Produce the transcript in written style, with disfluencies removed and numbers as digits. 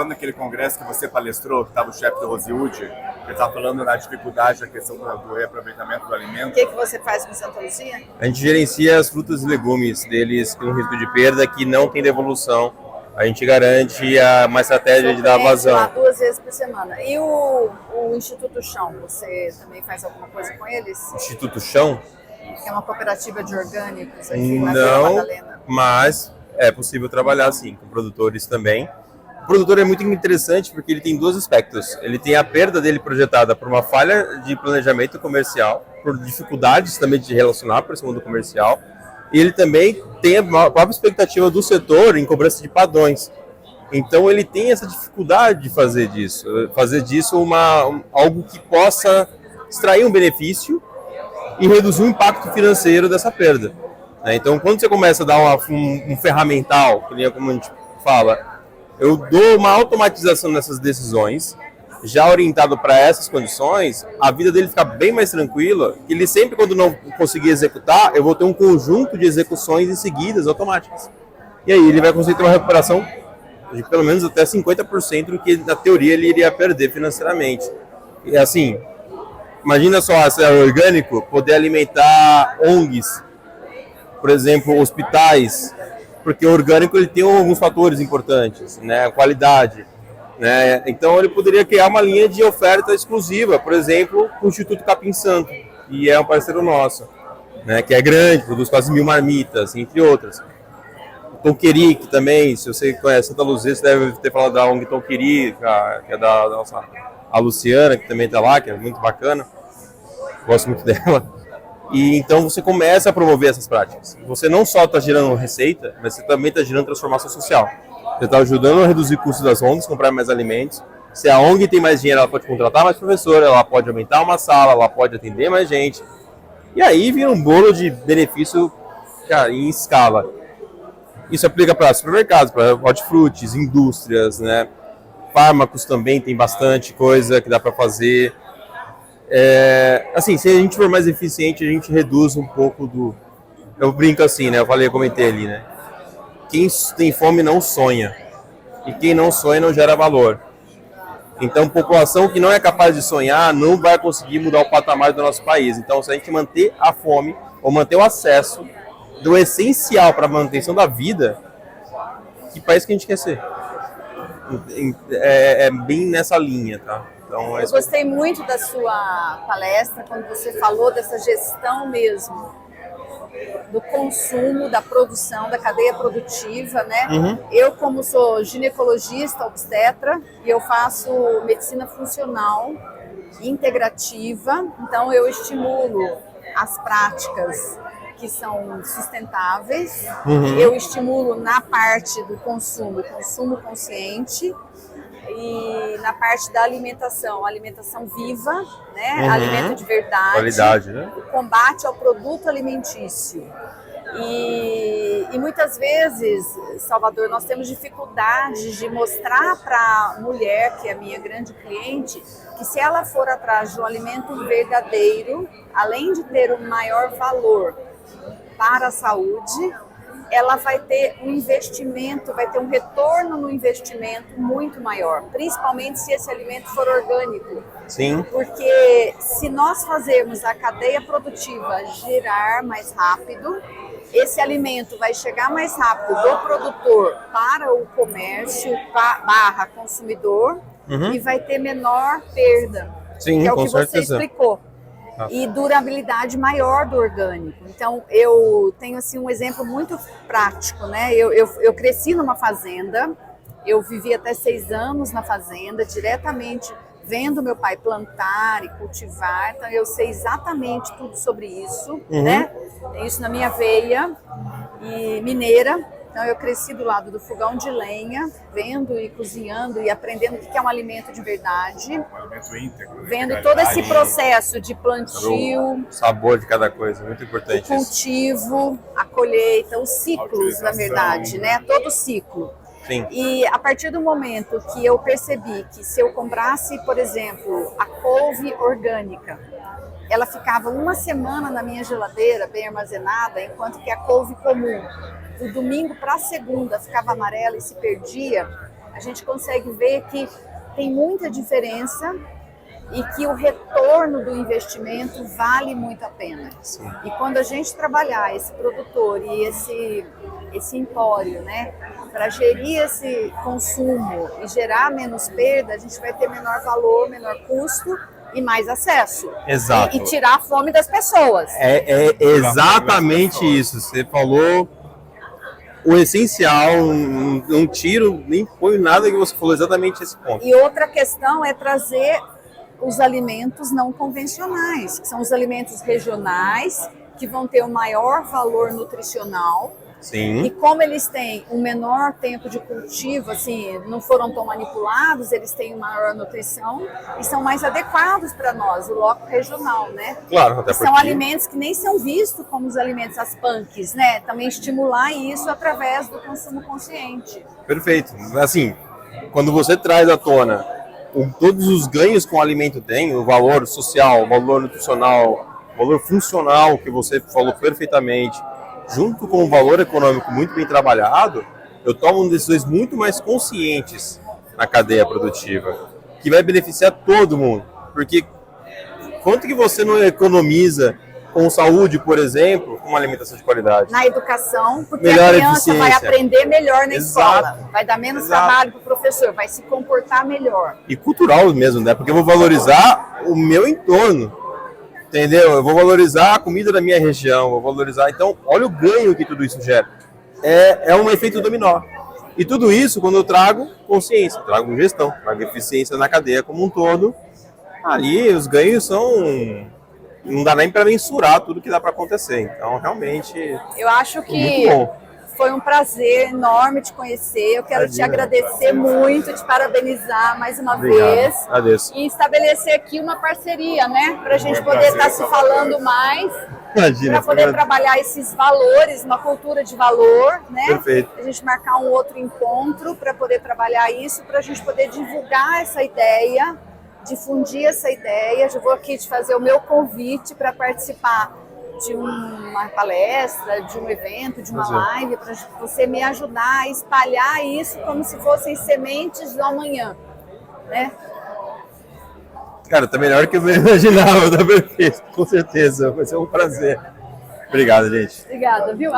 Naquele congresso que você palestrou, que estava o chefe do Rosewood, que estava falando da dificuldade da questão do reaproveitamento do alimento. O que você faz com Santa Luzia? A gente gerencia as frutas e legumes deles com risco de perda que não tem devolução. A gente garante uma estratégia de dar vazão. Lá 2 vezes por semana. E o Instituto Chão, você também faz alguma coisa com eles? Instituto Chão? Que é uma cooperativa de orgânicos aqui na Vila Não, Madalena. mas é possível trabalhar sim, com produtores também. O produtor é muito interessante porque ele tem 2 aspectos. Ele tem a perda dele projetada por uma falha de planejamento comercial, por dificuldades também de relacionar para esse mundo comercial, e ele também tem a própria expectativa do setor em cobrança de padrões. Então ele tem essa dificuldade de fazer disso algo que possa extrair um benefício e reduzir o impacto financeiro dessa perda. Então quando você começa a dar um ferramental, como a gente fala, eu dou uma automatização nessas decisões, já orientado para essas condições, a vida dele fica bem mais tranquila, que ele sempre, quando não conseguir executar, eu vou ter um conjunto de execuções em seguidas, automáticas. E aí ele vai conseguir ter uma recuperação de pelo menos até 50% do que, na teoria, ele iria perder financeiramente. E assim, imagina só, se é orgânico, poder alimentar ONGs, por exemplo, hospitais, porque o orgânico ele tem alguns fatores importantes, né? A qualidade, né? Então ele poderia criar uma linha de oferta exclusiva, por exemplo, com o Instituto Capim Santo, que é um parceiro nosso, né? Que é grande, produz quase 1000 marmitas, entre outras. O Tonqueri, que também, se você conhece Santa Luzia, você deve ter falado da ONG Tonqueri, que é da nossa a Luciana, que também está lá, que é muito bacana, gosto muito dela. E então você começa a promover essas práticas. Você não só está gerando receita, mas você também está gerando transformação social. Você está ajudando a reduzir custos das ONGs, comprar mais alimentos. Se a ONG tem mais dinheiro, ela pode contratar mais professor, ela pode aumentar uma sala, ela pode atender mais gente. E aí vira um bolo de benefício, cara, em escala. Isso aplica para supermercados, para hortifrutis, indústrias, né? Fármacos também tem bastante coisa que dá para fazer. Assim, se a gente for mais eficiente, a gente reduz um pouco do... Eu brinco assim, né? Eu comentei ali, né? Quem tem fome não sonha. E quem não sonha não gera valor. Então, população que não é capaz de sonhar não vai conseguir mudar o patamar do nosso país. Então, se a gente manter a fome, ou manter o acesso do essencial para a manutenção da vida, que país que a gente quer ser? É bem nessa linha, tá? Então, eu gostei muito da sua palestra, quando você falou dessa gestão mesmo, do consumo, da produção, da cadeia produtiva, né? Uhum. Eu, como sou ginecologista, obstetra, e eu faço medicina funcional, integrativa, então eu estimulo as práticas que são sustentáveis, eu estimulo na parte do consumo consciente, e na parte da alimentação viva, né? Alimento de verdade, qualidade, né? O combate ao produto alimentício. E muitas vezes, Salvador, nós temos dificuldade de mostrar para a mulher, que é a minha grande cliente, que se ela for atrás de um alimento verdadeiro, além de ter um maior valor para a saúde, ela vai ter um investimento, vai ter um retorno no investimento muito maior, principalmente se esse alimento for orgânico. Sim. Porque se nós fazermos a cadeia produtiva girar mais rápido, esse alimento vai chegar mais rápido do produtor para o comércio barra consumidor e vai ter menor perda. Sim, que é o com que certeza. você explicou. E durabilidade maior do orgânico. Então, eu tenho assim, um exemplo muito prático, né? Eu cresci numa fazenda, eu vivi até 6 anos na fazenda, diretamente vendo meu pai plantar e cultivar, então eu sei exatamente tudo sobre isso, né? Tem isso na minha veia e mineira. Então eu cresci do lado do fogão de lenha, vendo e cozinhando e aprendendo o que é um alimento de verdade. Um alimento íntegro. Vendo todo esse processo de plantio, o sabor de cada coisa, muito importante. O cultivo, a colheita, os ciclos, na verdade, né? Todo o ciclo. Sim. E a partir do momento que eu percebi que se eu comprasse, por exemplo, a couve orgânica, ela ficava 1 semana na minha geladeira, bem armazenada, enquanto que a couve comum, do domingo para a segunda, ficava amarela e se perdia. a gente consegue ver que tem muita diferença e que o retorno do investimento vale muito a pena. Sim. E quando a gente trabalhar esse produtor e esse empório, né, para gerir esse consumo e gerar menos perda, a gente vai ter menor valor, menor custo e mais acesso. Exato. E tirar a fome das pessoas. É exatamente isso. Você falou o essencial, não tiro, nem põe nada que você falou, exatamente esse ponto. E outra questão é trazer os alimentos não convencionais, que são os alimentos regionais, que vão ter um maior valor nutricional. Sim. E como eles têm um menor tempo de cultivo, assim, não foram tão manipulados, eles têm maior nutrição e são mais adequados para nós, o loco regional, né? Claro, até e porque... são alimentos que nem são vistos como os alimentos, as punks, né? Também estimular isso através do consumo consciente. Perfeito. Assim, quando você traz à tona todos os ganhos que o alimento tem, o valor social, o valor nutricional, o valor funcional, que você falou perfeitamente, junto com o valor econômico muito bem trabalhado, eu tomo decisões muito mais conscientes na cadeia produtiva, que vai beneficiar todo mundo. Porque quanto que você não economiza com saúde, por exemplo, com uma alimentação de qualidade? Na educação, porque Melhor a criança vai eficiência. aprender melhor na Exato. escola, vai dar menos Exato. trabalho para o professor, vai se comportar melhor. E cultural mesmo, né? Porque eu vou valorizar o meu entorno. Entendeu? Eu vou valorizar a comida da minha região, vou valorizar. Então, olha o ganho que tudo isso gera. É um efeito dominó. E tudo isso, quando eu trago consciência, trago gestão, trago eficiência na cadeia como um todo, ali os ganhos são... Não dá nem para mensurar tudo que dá para acontecer. Então, realmente, Eu acho que muito bom. foi um prazer enorme te conhecer. Eu quero te agradecer muito, te parabenizar mais uma vez. Agradeço. E estabelecer aqui uma parceria, né? Para a gente poder estar se falando mais, Imagina. para poder trabalhar esses valores, uma cultura de valor, né? Perfeito. A gente marcar um outro encontro para poder trabalhar isso, para a gente poder divulgar essa ideia, difundir essa ideia. Já vou aqui te fazer o meu convite para participar de uma palestra, de um evento, de uma live, para você me ajudar a espalhar isso como se fossem sementes do amanhã, né? Cara, tá melhor que eu imaginava, tá perfeito, com certeza, vai ser um prazer. Obrigado, gente. Obrigada, viu?